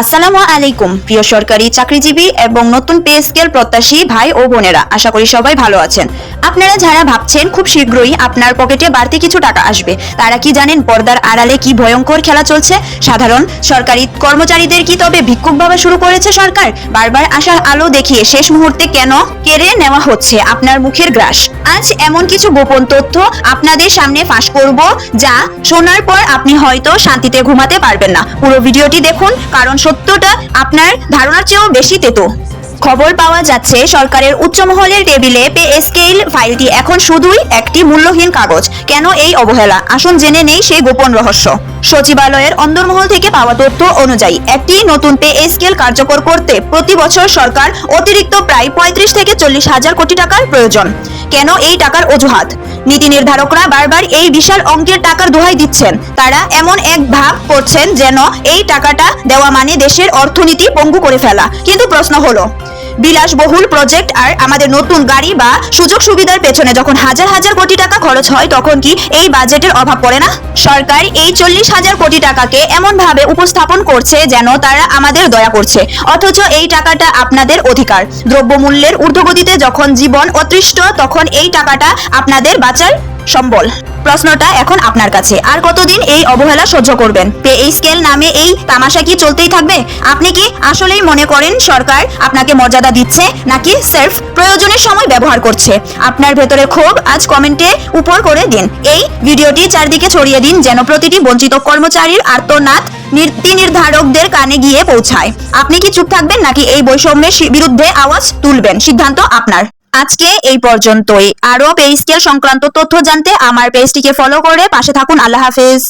আসসালামু আলাইকুম প্রিয় সরকারি চাকরিজীবী এবং নতুন পে স্কেল প্রত্যাশী ভাই ও বোনেরা, আশা করি সবাই ভালো আছেন। আপনারা যারা ভাবছেন খুব শীঘ্রই আপনার পকেটে বাড়তি কিছু টাকা আসবে, তারা কি জানেন পর্দার আড়ালে কি ভয়ঙ্কর খেলা চলছে? সাধারণ সরকারি কর্মচারীদের কি তবে ভিক্ষুক ভাবা শুরু করেছে সরকার? বারবার আশার আলো দেখিয়ে শেষ মুহূর্তে কেন কেড়ে নেওয়া হচ্ছে আপনার মুখের গ্রাস? আজ এমন কিছু গোপন তথ্য আপনাদের সামনে ফাঁস করব, যা শোনার পর আপনি হয়তো শান্তিতে ঘুমাতে পারবেন না। পুরো ভিডিওটি দেখুন, কারণ সত্যটা আপনার ধারণার চেয়েও বেশি তেতো। খবর পাওয়া যাচ্ছে সরকারের উচ্চ মহলের টেবিলে পে স্কেল ফাইলটি এখন শুধুই একটি মূল্যহীন কাগজ। কেন এই অবহেলা? আসুন জেনে নেই সেই গোপন রহস্য। সচিবালয়ের অন্দরমহল থেকে পাওয়া তথ্য অনুযায়ী একটি নতুন পে স্কেল কার্যকর করতে প্রতি বছর সরকার অতিরিক্ত প্রায় 35 থেকে 40 হাজার কোটি টাকার প্রয়োজন। কেন এই টাকার অজুহাত? নীতি নির্ধারকরা বারবার এই বিশাল অঙ্কের টাকার দোহাই দিচ্ছেন। তারা এমন এক ভাব করছেন যেন এই টাকাটা দেওয়া মানে দেশের অর্থনীতি পঙ্গু করে ফেলা। কিন্তু প্রশ্ন হলো, বিলাসবহুল প্রজেক্ট আর আমাদের নতুন গাড়ি বা সুযোগ সুবিধার পেছনে যখন হাজার হাজার কোটি টাকা খরচ হয়, তখন কি এই বাজেটের অভাব পড়ে না? সরকার এই 40,000 কোটি টাকাকে এমন ভাবে উপস্থাপন করছে যেন তারা আমাদের দয়া করছে, অথচ এই টাকাটা আপনাদের অধিকার। দ্রব্যমূল্যের ঊর্ধ্বগতিতে যখন জীবন অতৃষ্ট, তখন এই টাকাটা আপনাদের বাঁচার সম্বল। প্রশ্নটা এখন আপনার কাছে, আর কতদিন এই অবহেলা সহ্য করবেন? পে স্কেল নামে এই তামাশা কি চলতেই থাকবে? আপনি কি আসলেই মনে করেন সরকার আপনাকে মর্যাদা দিচ্ছে, নাকি সির্ফ প্রয়োজনের সময় ব্যবহার করছে? আপনার ভেতরে ক্ষোভ আজ কমেন্টে উপর করে দিন। এই ভিডিওটি চারদিকে ছড়িয়ে দিন, যেন প্রতিটি বঞ্চিত কর্মচারীর আর্তনাদ নীতি নির্ধারকদের কানে গিয়ে পৌঁছায়। আপনি কি চুপ থাকবেন, নাকি এই বৈষম্যের বিরুদ্ধে আওয়াজ তুলবেন? সিদ্ধান্ত আপনার। আজকে এই পর্যন্তই। আরো পে স্কেল সংক্রান্ত তথ্য জানতে আমার পেজটিকে ফলো করে পাশে থাকুন। আল্লাহ হাফেজ।